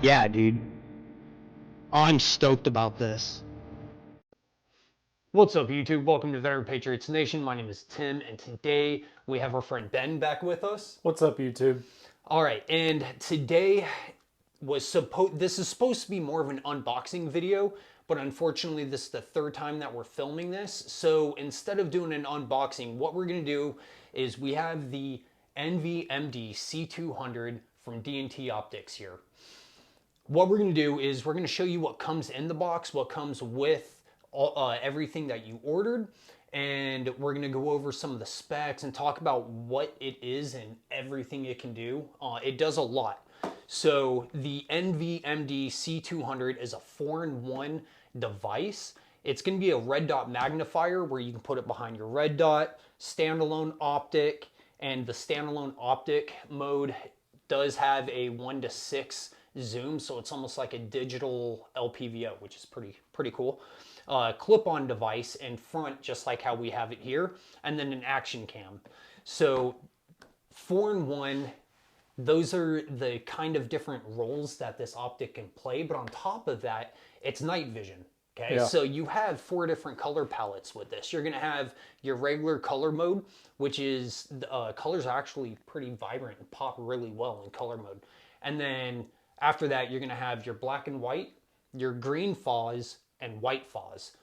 Yeah, dude. I'm stoked about this. What's up, YouTube? Welcome to Veteran Patriots Nation. My name is Tim, and today we have our friend Ben back with us. What's up, YouTube? All right, and today this is supposed to be more of an unboxing video, but unfortunately, this is the third time that we're filming this. So instead of doing an unboxing, what we're gonna do is we have the NVMD C200 from DNT Optics here. What we're going to do is we're going to show you what comes in the box, what comes with everything that you ordered, and we're going to go over some of the specs and talk about what it is and everything it can do. It does a lot. So the NVMD C200 is a 4-in-1 device. It's going to be a red dot magnifier where you can put it behind your red dot, standalone optic, and the standalone optic mode does have a 1:6 zoom, so it's almost like a digital LPVO, which is pretty cool. Clip-on device in front, just like how we have it here, and then an action cam. So 4-in-1, those are the kind of different roles that this optic can play, but on top of that, it's night vision. Okay, Yeah. so you have 4 different color palettes with this. You're gonna have your regular color mode, which is colors are actually pretty vibrant and pop really well in color mode. And then after that, you're gonna have your black and white, your green phase, and white phase.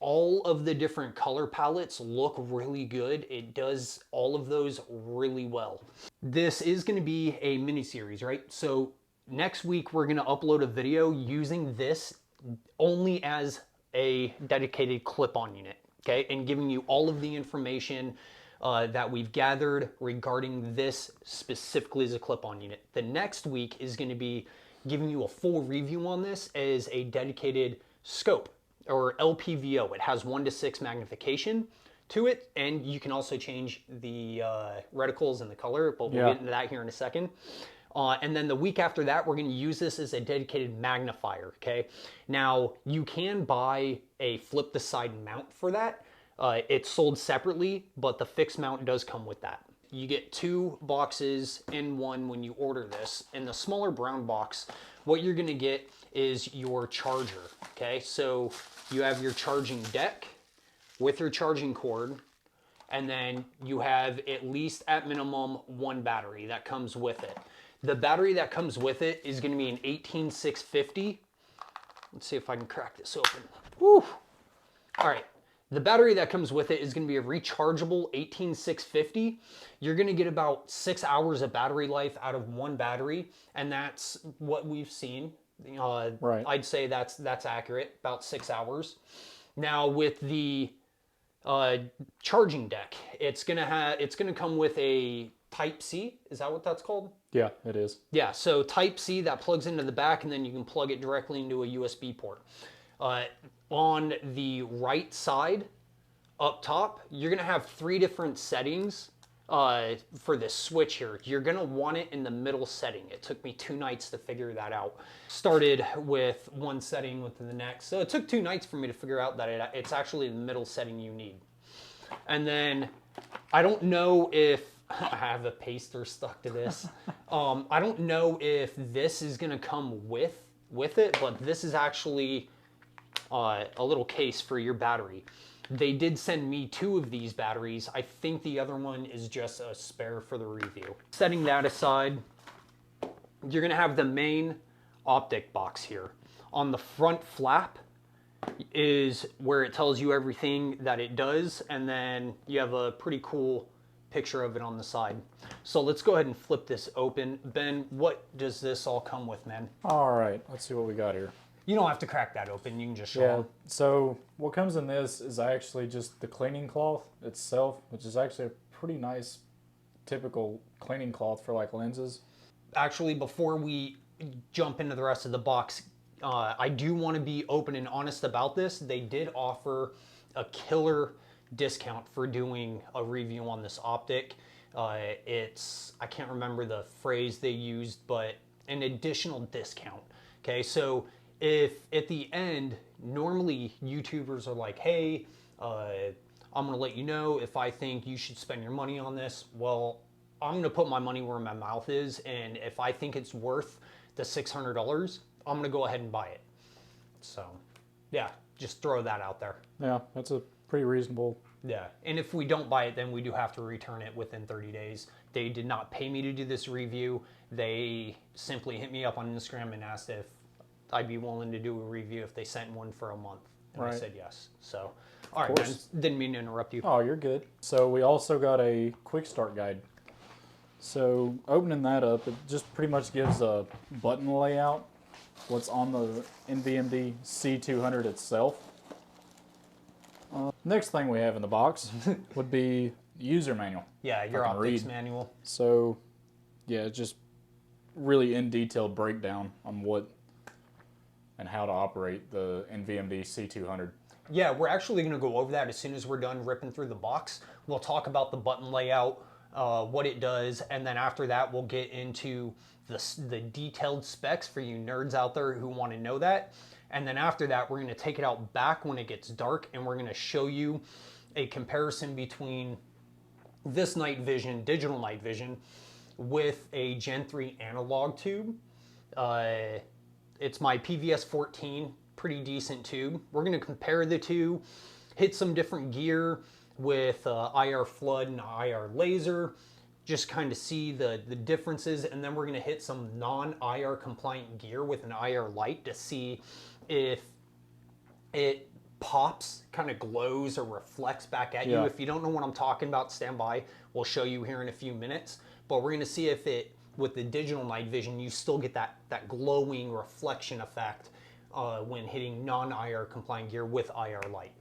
All of the different color palettes look really good. It does all of those really well. This is gonna be a mini series, right? So next week we're gonna upload a video using this only as a dedicated clip-on unit, okay? And giving you all of the information that we've gathered regarding this specifically as a clip-on unit. The next week is going to be giving you a full review on this as a dedicated scope or LPVO. It has 1:6 magnification to it, and you can also change the reticles and the color, but we'll get into that here in a second. And then the week after that, we're going to use this as a dedicated magnifier, okay? Now, you can buy a flip the side mount for that. It's sold separately, but the fixed mount does come with that. You get 2 boxes in one when you order this. In the smaller brown box, what you're going to get is your charger, okay? So you have your charging deck with your charging cord, and then you have at least at minimum 1 battery that comes with it. The battery that comes with it is going to be an 18650. Let's see if I can crack this open. Woo! All right. The battery that comes with it is going to be a rechargeable 18650. You're going to get about 6 hours of battery life out of 1 battery, and that's what we've seen. Right. I'd say that's accurate, about 6 hours. Now with the charging deck, it's gonna come with a Type C. Is that what that's called? Yeah, it is. Yeah, so Type C that plugs into the back, and then you can plug it directly into a USB port. On the right side, up top, you're gonna have 3 different settings for this switch here. You're gonna want it in the middle setting. It took me 2 nights to figure that out. Started with one setting within the next. So it took 2 nights for me to figure out that it's actually the middle setting you need. And then, I don't know if, I have a paster stuck to this. I don't know if this is gonna come with it, but this is actually a little case for your battery. They did send me 2 of these batteries. I think the other one is just a spare for the review. Setting that aside, you're gonna have the main optic box here. On the front flap is where it tells you everything that it does, and then you have a pretty cool picture of it on the side. So let's go ahead and flip this open. Ben, what does this all come with, man? All right, let's see what we got here. You don't have to crack that open, you can just show Yeah, them. so what comes in this is actually just the cleaning cloth itself, which is actually a pretty nice, typical cleaning cloth for like lenses. Actually, before we jump into the rest of the box, I do want to be open and honest about this. They did offer a killer discount for doing a review on this optic. I can't remember the phrase they used, but an additional discount. Okay, so if at the end, normally YouTubers are like, hey, I'm gonna let you know if I think you should spend your money on this. Well, I'm gonna put my money where my mouth is, and if I think it's worth the $600, I'm gonna go ahead and buy it. So, yeah, just throw that out there. Yeah, that's a pretty reasonable. Yeah, and if we don't buy it, then we do have to return it within 30 days. They did not pay me to do this review. They simply hit me up on Instagram and asked if I'd be willing to do a review if they sent one for a month. And I Right. said yes. So, all right, man, didn't mean to interrupt you. Oh, you're good. So we also got a quick start guide. So opening that up, it just pretty much gives a button layout, what's on the NVMe C200 itself. Next thing we have in the box would be the user manual. Yeah, your I can optics read. manual. So yeah, just really in detailed breakdown on what and how to operate the NVMe C200. Yeah, we're actually going to go over that as soon as we're done ripping through the box. We'll talk about the button layout, what it does, and then after that we'll get into the detailed specs for you nerds out there who want to know that. And then after that, we're going to take it out back when it gets dark, and we're going to show you a comparison between this night vision, digital night vision, with a Gen 3 analog tube. It's my PVS 14, pretty decent tube. We're going to compare the two, hit some different gear with IR flood and IR laser, just kind of see the differences, and then we're going to hit some non-IR compliant gear with an IR light to see if it pops, kind of glows or reflects back at you. Yeah. If you don't know what I'm talking about, stand by. We'll show you here in a few minutes. But we're going to see if it, with the digital night vision, you still get that glowing reflection effect when hitting non-IR compliant gear with IR light.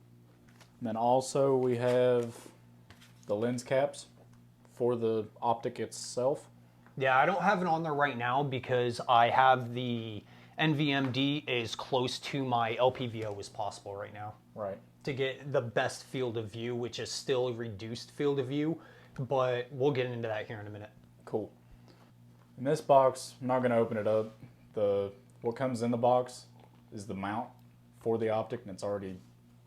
And then also we have the lens caps for the Optic itself. Yeah, I don't have it on there right now because I have the NVMe as close to my LPVO as possible right now Right. to get the best field of view, which is still a reduced field of view, but we'll get into that here in a minute. Cool. In this box, I'm not going to open it up. What comes in the box is the mount for the Optic, and it's already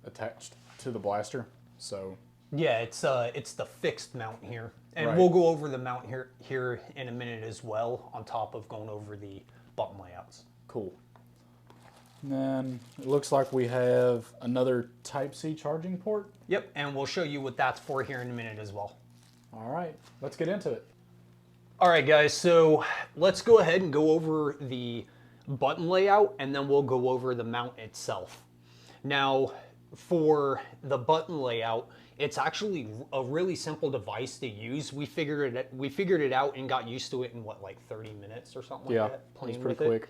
attached to the blaster. So Yeah, it's the fixed mount here, and Right. we'll go over the mount here in a minute as well, on top of going over the button layouts. cool. And then it looks like we have another Type-C charging port. Yep, and we'll show you what that's for here in a minute as well. All right, let's get into it. All right, guys, so let's go ahead and go over the button layout, and then we'll go over the mount itself. Now, for the button layout, it's actually a really simple device to use. We figured it out and got used to it in what, like 30 minutes or something Yeah, like that. it's pretty quick.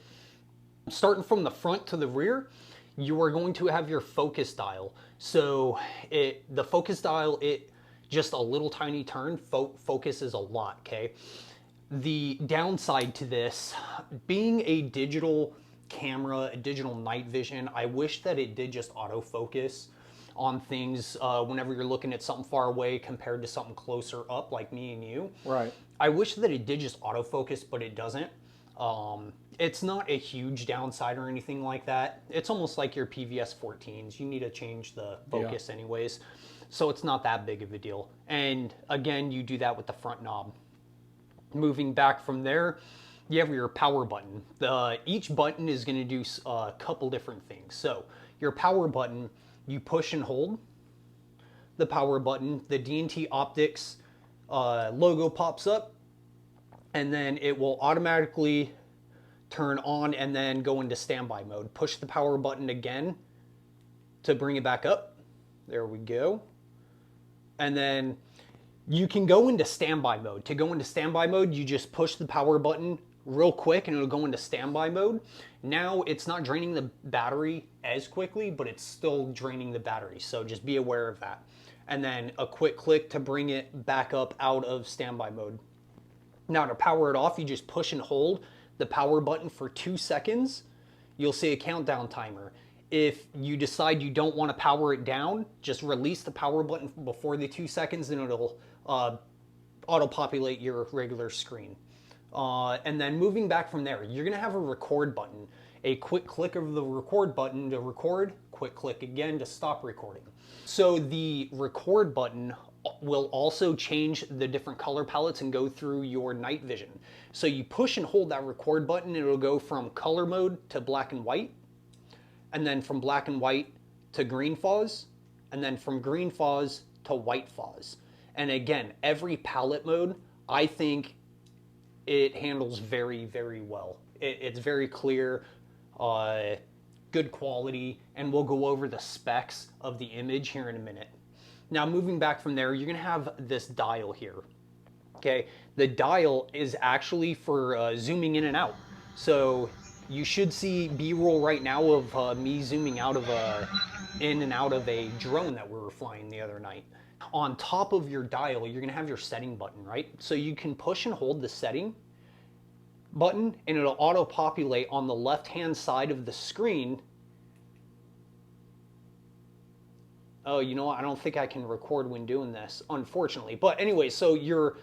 Starting from the front to the rear, you are going to have your focus dial. So the focus dial, it just a little tiny turn focuses a lot, okay? The downside to this, being a digital camera, a digital night vision, I wish that it did just autofocus on things whenever you're looking at something far away compared to something closer up like me and you. Right. I wish that it did just autofocus, but it doesn't. It's not a huge downside or anything like that. It's almost like your PVS 14s. You need to change the focus anyways. So it's not that big of a deal. And again, you do that with the front knob. Moving back from there, you have your power button. Each button is going to do a couple different things. So your power button, you push and hold the power button. The DNT Optics logo pops up, and then it will automatically turn on and then go into standby mode. Push the power button again to bring it back up. There we go. And then you can go into standby mode. To go into standby mode, you just push the power button real quick and it'll go into standby mode. Now it's not draining the battery as quickly, but it's still draining the battery. So just be aware of that. And then a quick click to bring it back up out of standby mode. Now to power it off, you just push and hold the power button for 2 seconds. You'll see a countdown timer. If you decide you don't want to power it down, just release the power button before the 2 seconds and it'll auto-populate your regular screen. And then moving back from there, you're going to have a record button. A quick click of the record button to record, quick click again to stop recording. So the record button will also change the different color palettes and go through your night vision. So you push and hold that record button, and it'll go from color mode to black and white, and then from black and white to green fuzz, and then from green fuzz to white fuzz. And again, every palette mode, I think it handles very, very well. It's very clear, good quality, and we'll go over the specs of the image here in a minute. Now, moving back from there, you're gonna have this dial here. Okay, the dial is actually for zooming in and out. So you should see B-roll right now of me zooming out of in and out of a drone that we were flying the other night. On top of your dial, you're gonna have your setting button, right? So you can push and hold the setting button, and it'll auto-populate on the left-hand side of the screen. Oh, you know what? I don't think I can record when doing this, unfortunately. But anyway, so your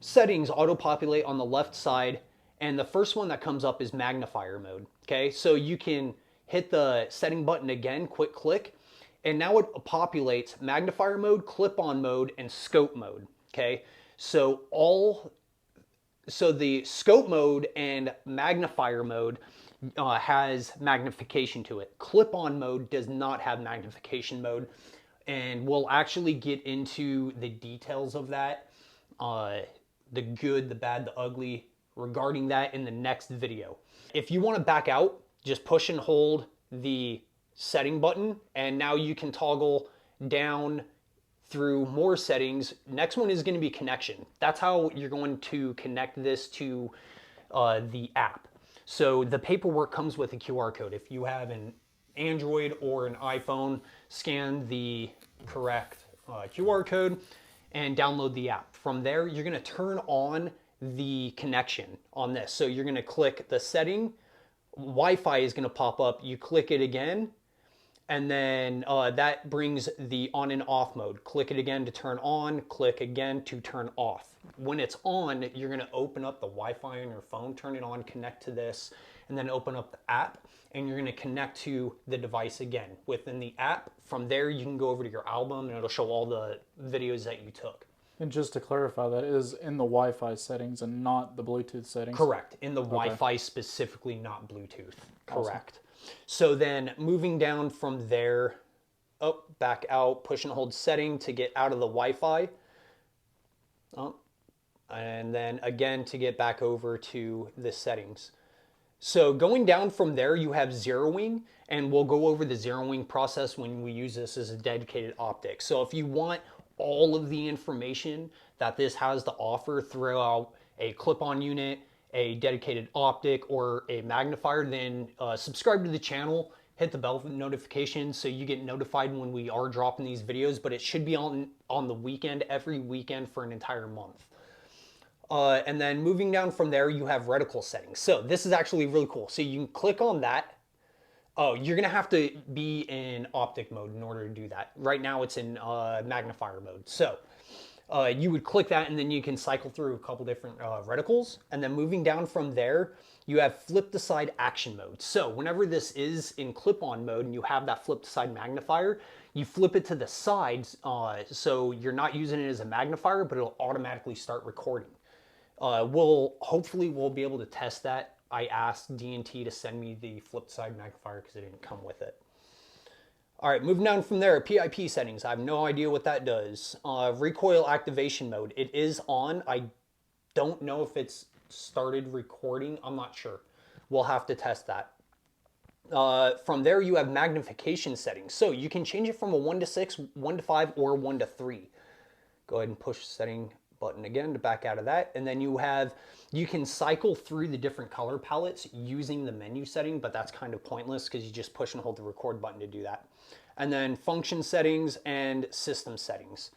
settings auto-populate on the left side, and the first one that comes up is magnifier mode. Okay, so you can hit the setting button again, quick click, and now it populates magnifier mode, clip-on mode, and scope mode. Okay, so the scope mode and magnifier mode has magnification to it. Clip-on mode does not have magnification mode, and we'll actually get into the details of that, the good, the bad, the ugly, regarding that in the next video. If you want to back out, just push and hold the setting button, and now you can toggle down through more settings. Next one is going to be connection. That's how you're going to connect this to the app. So the paperwork comes with a QR code. If you have an Android or an iPhone, scan the correct QR code and download the app. From there, you're going to turn on the connection on this. So you're going to click the setting, Wi-Fi is going to pop up, you click it again, and then that brings the on and off mode. Click it again to turn on, click again to turn off. When it's on, you're gonna open up the Wi-Fi on your phone, turn it on, connect to this, and then open up the app, and you're gonna connect to the device again. Within the app, from there you can go over to your album and it'll show all the videos that you took. And just to clarify, that is in the Wi-Fi settings and not the Bluetooth settings? Correct. In the Wi-Fi specifically, not Bluetooth. Correct. Awesome. So then moving down from there, back out, push and hold setting to get out of the Wi-Fi. And then again to get back over to the settings. So going down from there, you have zeroing, and we'll go over the zeroing process when we use this as a dedicated optic. So if you want all of the information that this has to offer throughout a clip-on unit, a dedicated optic, or a magnifier, then subscribe to the channel, hit the bell notification so you get notified when we are dropping these videos, but it should be on the weekend, every weekend for an entire month. And then moving down from there, you have reticle settings. So this is actually really cool. So you can click on that. Oh, you're gonna have to be in optic mode in order to do that. Right now it's in magnifier mode. So you would click that, and then you can cycle through a couple different reticles. And then moving down from there, you have flip to side action mode. So whenever this is in clip-on mode and you have that flip to side magnifier, you flip it to the sides, so you're not using it as a magnifier, but it'll automatically start recording. Hopefully we'll be able to test that. I asked DNT to send me the flip side magnifier because it didn't come with it. All right, moving down from there, PIP settings. I have no idea what that does. Recoil activation mode. It is on. I don't know if it's started recording. I'm not sure. We'll have to test that. From there, you have magnification settings. So you can change it from a 1 to 6, 1 to 5, or 1 to 3. Go ahead and push setting button again to back out of that. And then you can cycle through the different color palettes using the menu setting, but that's kind of pointless because you just push and hold the record button to do that. And then function settings and system settings.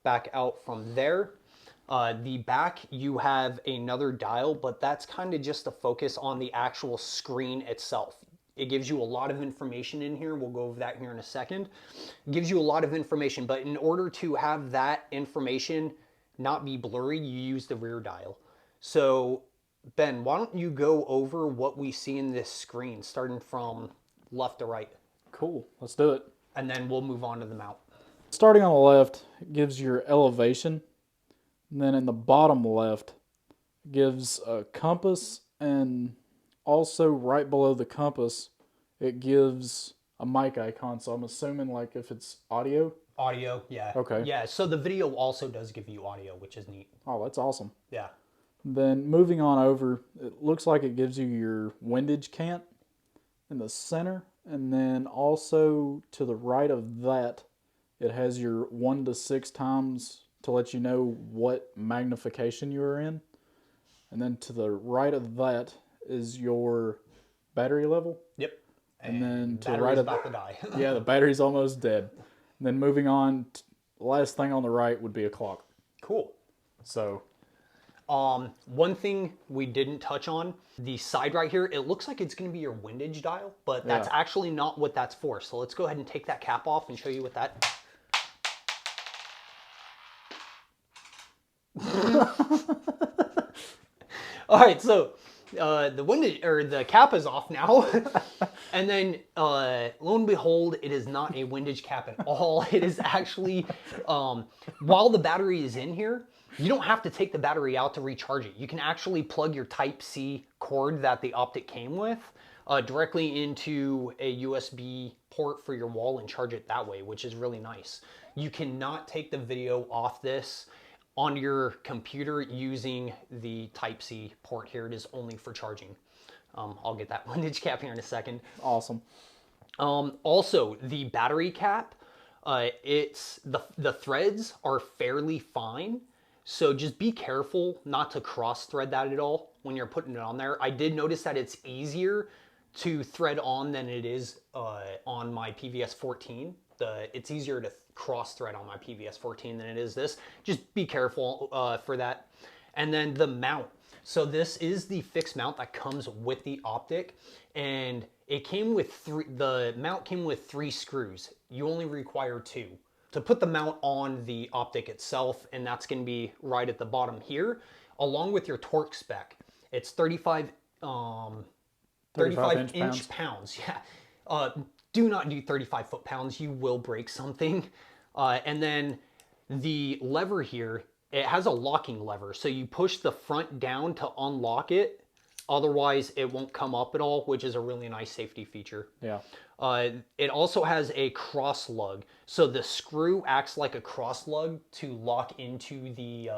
Back out from there. The back, you have another dial, but that's kind of just to focus on the actual screen itself. It gives you a lot of information in here. We'll go over that here in a second. It gives you a lot of information, but in order to have that information not be blurry, you use the rear dial. So Ben, why don't you go over what we see in this screen, starting from left to right? Cool, let's do it. And then we'll move on to the mount. starting on the left, it gives your elevation. And then in the bottom left, it gives a compass, and also right below the compass, it gives a mic icon. So I'm assuming like if it's audio. Audio, yeah. Okay. Yeah, so the video also does give you audio, which is neat. Oh, that's awesome. Yeah. Then moving on over, it looks like it gives you your windage cant in the center. And then also to the right of that, it has your 1 to 6 times to let you know what magnification you are in. And then to the right of that is your battery level. Yep. And then to the battery's right of about to die. yeah, the battery's almost dead. And then moving on, the last thing on the right would be a clock. Cool. So One thing we didn't touch on, the side right here, it looks like it's going to be your windage dial, but that's actually not what that's for. So let's go ahead and take that cap off and show you what that. All right, so the windage or the cap is off now, and then lo and behold, it is not a windage cap at all. It is actually while the battery is in here, you don't have to take the battery out to recharge it. You can actually plug your Type-C cord that the Optic came with directly into a USB port for your wall and charge it that way, which is really nice. You cannot take the video off this on your computer using the Type-C port here. It is only for charging. I'll get that windage cap here in a second. awesome. Also, the battery cap, it's the threads are fairly fine. So just be careful not to cross thread that at all when you're putting it on there. I did notice that it's easier to thread on than it is on my PVS 14. It's easier to cross thread on my PVS 14 than it is this. Just be careful for that. And then the mount. So this is the fixed mount that comes with the Optic, and it came with the mount came with 3 screws. You only require 2 to put the mount on the Optic itself, and that's going to be right at the bottom here, along with your torque spec. It's 35 inch pounds. Yeah. Do not do 35 foot-pounds. You will break something. And then the lever here, it has a locking lever. So you push the front down to unlock it. Otherwise, it won't come up at all, which is a really nice safety feature. Yeah. It also has a cross lug. So the screw acts like a cross lug to lock into the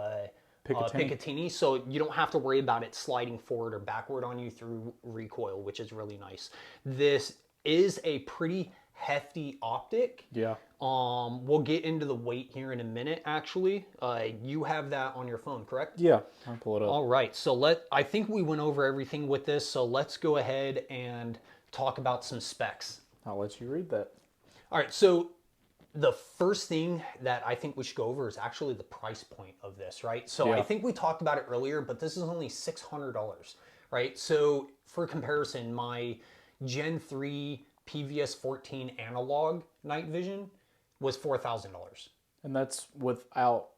Picatinny. So you don't have to worry about it sliding forward or backward on you through recoil, which is really nice. This is a pretty hefty Optic. Yeah. We'll get into the weight here in a minute, actually. You have that on your phone, correct? Yeah. I'll pull it up. All right. So I think we went over everything with this. So let's go ahead and talk about some specs. I'll let you read that. All right. So the first thing that I think we should go over is actually the price point of this, right? So I think we talked about it earlier, but this is only $600, right? So for comparison, my Gen 3 PVS 14 analog night vision was $4,000. And that's without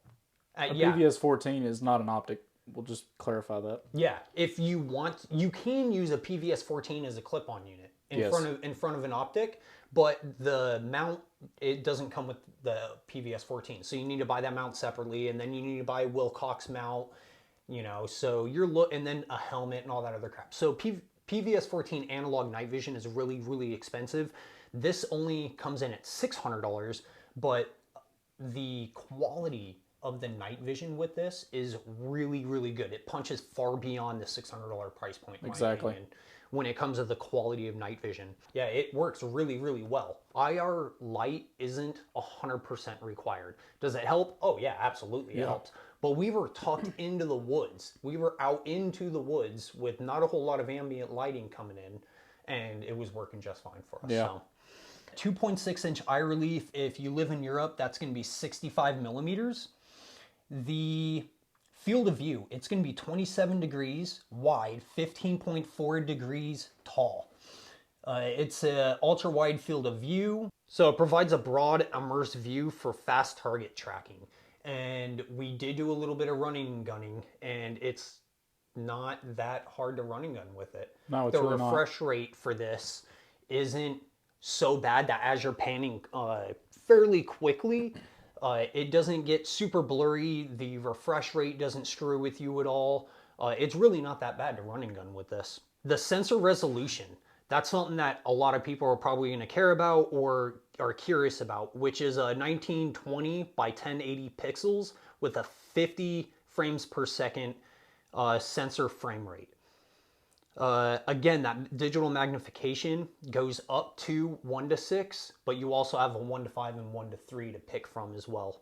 Yeah. PVS 14 is not an Optic. We'll just clarify that. Yeah, if you want, you can use a PVS 14 as a clip-on unit in front of an Optic, but the mount, it doesn't come with the PVS 14. So you need to buy that mount separately, and then you need to buy a Wilcox mount, you know, so and then a helmet and all that other crap. So PVS 14 analog night vision is really, really expensive. This only comes in at $600, but the quality of the night vision with this is really, really good. It punches far beyond the $600 price point. Exactly. When it comes to the quality of night vision. Yeah, it works really, really well. IR light isn't 100% required. Does it help? Oh yeah, absolutely, it helps. But we were tucked into the woods. We were out into the woods with not a whole lot of ambient lighting coming in, and it was working just fine for us. Yeah. So 2.6 inch eye relief. If you live in Europe, that's going to be 65 millimeters. The field of view, it's going to be 27 degrees wide, 15.4 degrees tall. It's an ultra wide field of view, so it provides a broad immersed view for fast target tracking. And we did do a little bit of running and gunning, and it's not that hard to run and gun with it. No, it's the really not. refresh rate for this isn't so bad that as you're panning fairly quickly, It doesn't get super blurry. The refresh rate doesn't screw with you at all. It's really not that bad to run and gun with this. The sensor resolution, that's something that a lot of people are probably going to care about or are curious about, which is a 1920 by 1080 pixels with a 50 frames per second sensor frame rate. Again, that digital magnification goes up to 1:6, but you also have a 1:5 and 1:3 to pick from as well.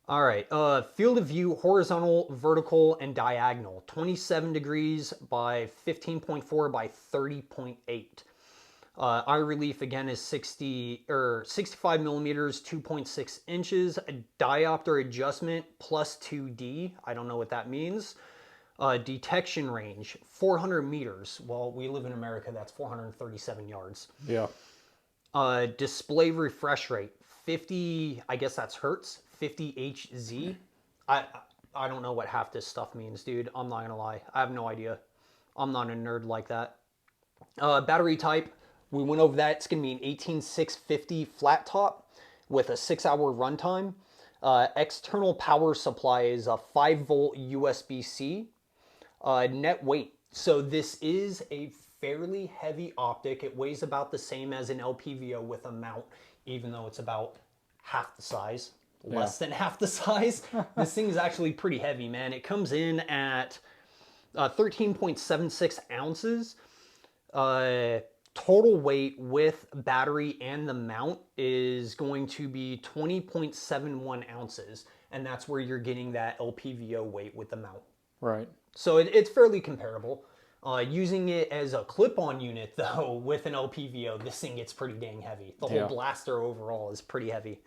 All right, field of view, horizontal, vertical, and diagonal. 27 degrees by 15.4 by 30.8. Eye relief again is 65 millimeters, 2.6 inches. A diopter adjustment plus 2D. I don't know what that means. Detection range 400 meters. Well, we live in America. That's 437 yards. Yeah. Display refresh rate 50. I guess that's hertz. 50 Hz. I don't know what half this stuff means, dude. I'm not gonna lie. I have no idea. I'm not a nerd like that. Battery type. We went over that. It's going to be an 18650 flat top with a 6-hour runtime. External power supply is a 5-volt USB-C. Net weight. So this is a fairly heavy optic. It weighs about the same as an LPVO with a mount, even though it's about half the size. Less than half the size. This thing is actually pretty heavy, man. It comes in at 13.76 ounces. Total weight with battery and the mount is going to be 20.71 ounces. And that's where you're getting that LPVO weight with the mount. Right. So it's fairly comparable. Using it as a clip-on unit, though, with an LPVO, this thing gets pretty dang heavy. The whole blaster overall is pretty heavy.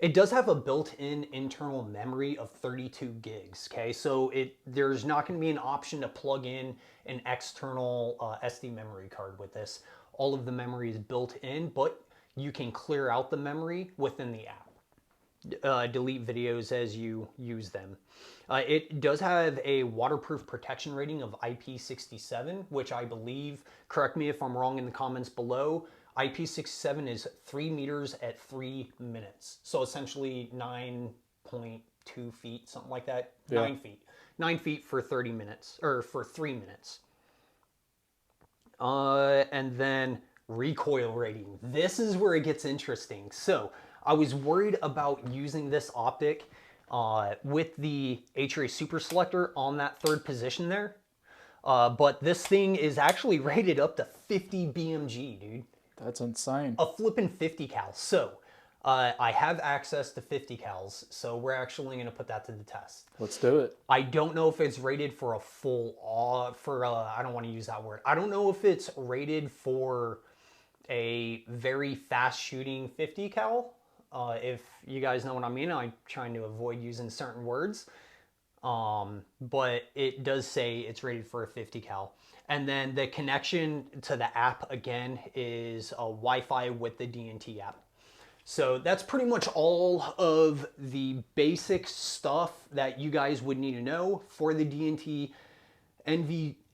It does have a built-in internal memory of 32 gigs, okay? So there's not going to be an option to plug in an external SD memory card with this. All of the memory is built in, but you can clear out the memory within the app. Delete videos as you use them. It does have a waterproof protection rating of IP67, which I believe, correct me if I'm wrong in the comments below, IP67 is 3 meters at 3 minutes. So essentially 9.2 feet, something like that. Yeah. 9 feet. 9 feet for 30 minutes, or for 3 minutes. And then recoil rating. This is where it gets interesting. So I was worried about using this optic with the H-Ray Super Selector on that third position there. But this thing is actually rated up to 50 BMG, dude. That's insane. A flippin' 50 cal. So I have access to 50 cals, so we're actually going to put that to the test. Let's do it. I don't know if it's rated for a full, I don't want to use that word. I don't know if it's rated for a very fast shooting 50 cal. If you guys know what I mean, I'm trying to avoid using certain words. But it does say it's rated for a 50 cal. And then the connection to the app again is a Wi-Fi with the DNT app. So that's pretty much all of the basic stuff that you guys would need to know for the DNT DNT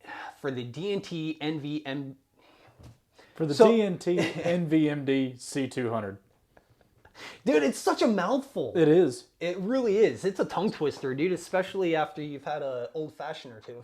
NVMD C200. Dude, it's such a mouthful. It is. It really is. It's a tongue twister, dude, especially after you've had an old fashioned or two.